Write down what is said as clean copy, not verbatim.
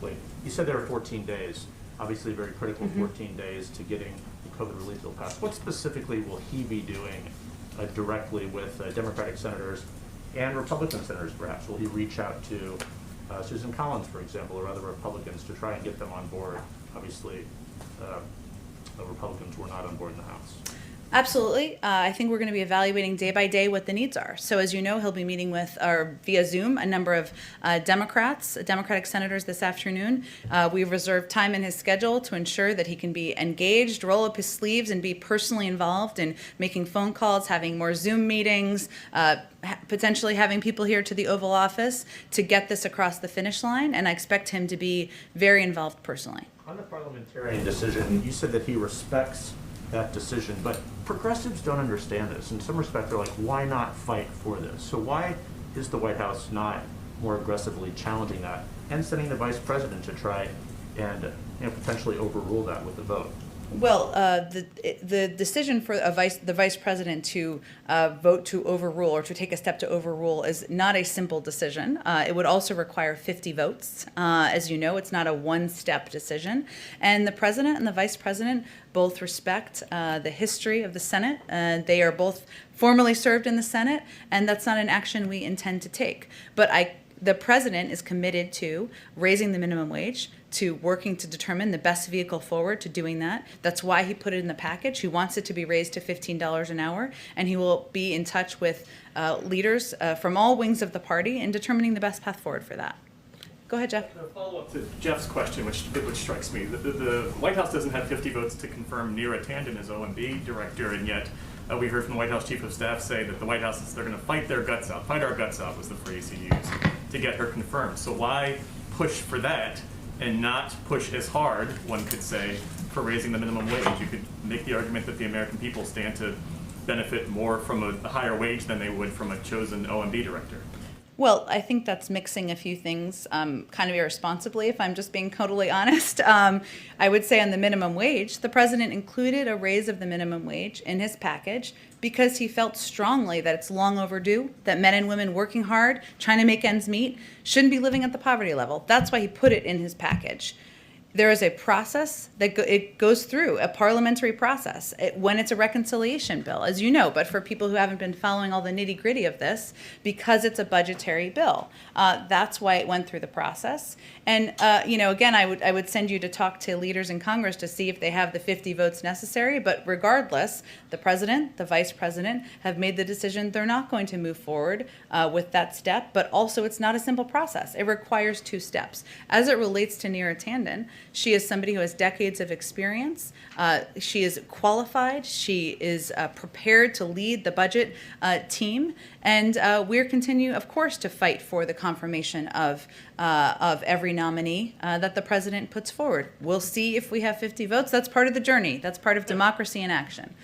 quickly. You said there are 14 days, obviously very critical 14 days to getting the COVID relief bill passed. What specifically will he be doing directly with Democratic senators and Republican senators, perhaps? Will he reach out to Susan Collins, for example, or other Republicans to try and get them on board? Obviously, the Republicans were not on board in the House. Absolutely. I think we're going to be evaluating day by day what the needs are. So as you know, he'll be meeting with, or via Zoom, a number of Democratic senators this afternoon. We've reserved time in his schedule to ensure that he can be engaged, roll up his sleeves, and be personally involved in making phone calls, having more Zoom meetings, potentially having people here to the Oval Office to get this across the finish line. And I expect him to be very involved personally. On the parliamentarian decision, you said that he respects that decision, but progressives don't understand this. In some respect, they're like, why not fight for this? So why is the White House not more aggressively challenging that and sending the vice president to try and potentially overrule that with a vote? Well, the decision for the vice president to vote to overrule or to take a step to overrule is not a simple decision. It would also require 50 votes. As you know, it's not a one-step decision. And the president and the vice president both respect the history of the Senate. They are both formerly served in the Senate, and that's not an action we intend to take. But the president is committed to raising the minimum wage, to working to determine the best vehicle forward to doing that. That's why he put it in the package. He wants it to be raised to $15 an hour, and he will be in touch with leaders from all wings of the party in determining the best path forward for that. Go ahead, Jeff. A follow-up to Jeff's question, which strikes me. The White House doesn't have 50 votes to confirm Neera Tanden as OMB director, and yet we heard from the White House Chief of Staff say that the White House is they're going to fight our guts out was the phrase he used, to get her confirmed. So why push for that and not push as hard, one could say, for raising the minimum wage? You could make the argument that the American people stand to benefit more from a higher wage than they would from a chosen OMB director. Well, I think that's mixing a few things kind of irresponsibly, if I'm just being totally honest. I would say on the minimum wage, the president included a raise of the minimum wage in his package because he felt strongly that it's long overdue, that men and women working hard, trying to make ends meet, shouldn't be living at the poverty level. That's why he put it in his package. There is a process that it goes through, a parliamentary process, when it's a reconciliation bill, as you know. But for people who haven't been following all the nitty-gritty of this, because it's a budgetary bill, that's why it went through the process. And again, I would send you to talk to leaders in Congress to see if they have the 50 votes necessary. But regardless, the president, the vice president have made the decision they're not going to move forward with that step. But also, it's not a simple process. It requires 2 steps. As it relates to Neera Tanden, she is somebody who has decades of experience. She is qualified. She is prepared to lead the budget team. And we're continue, of course, to fight for the confirmation of every nominee that the president puts forward. We'll see if we have 50 votes. That's part of the journey. That's part of democracy in action.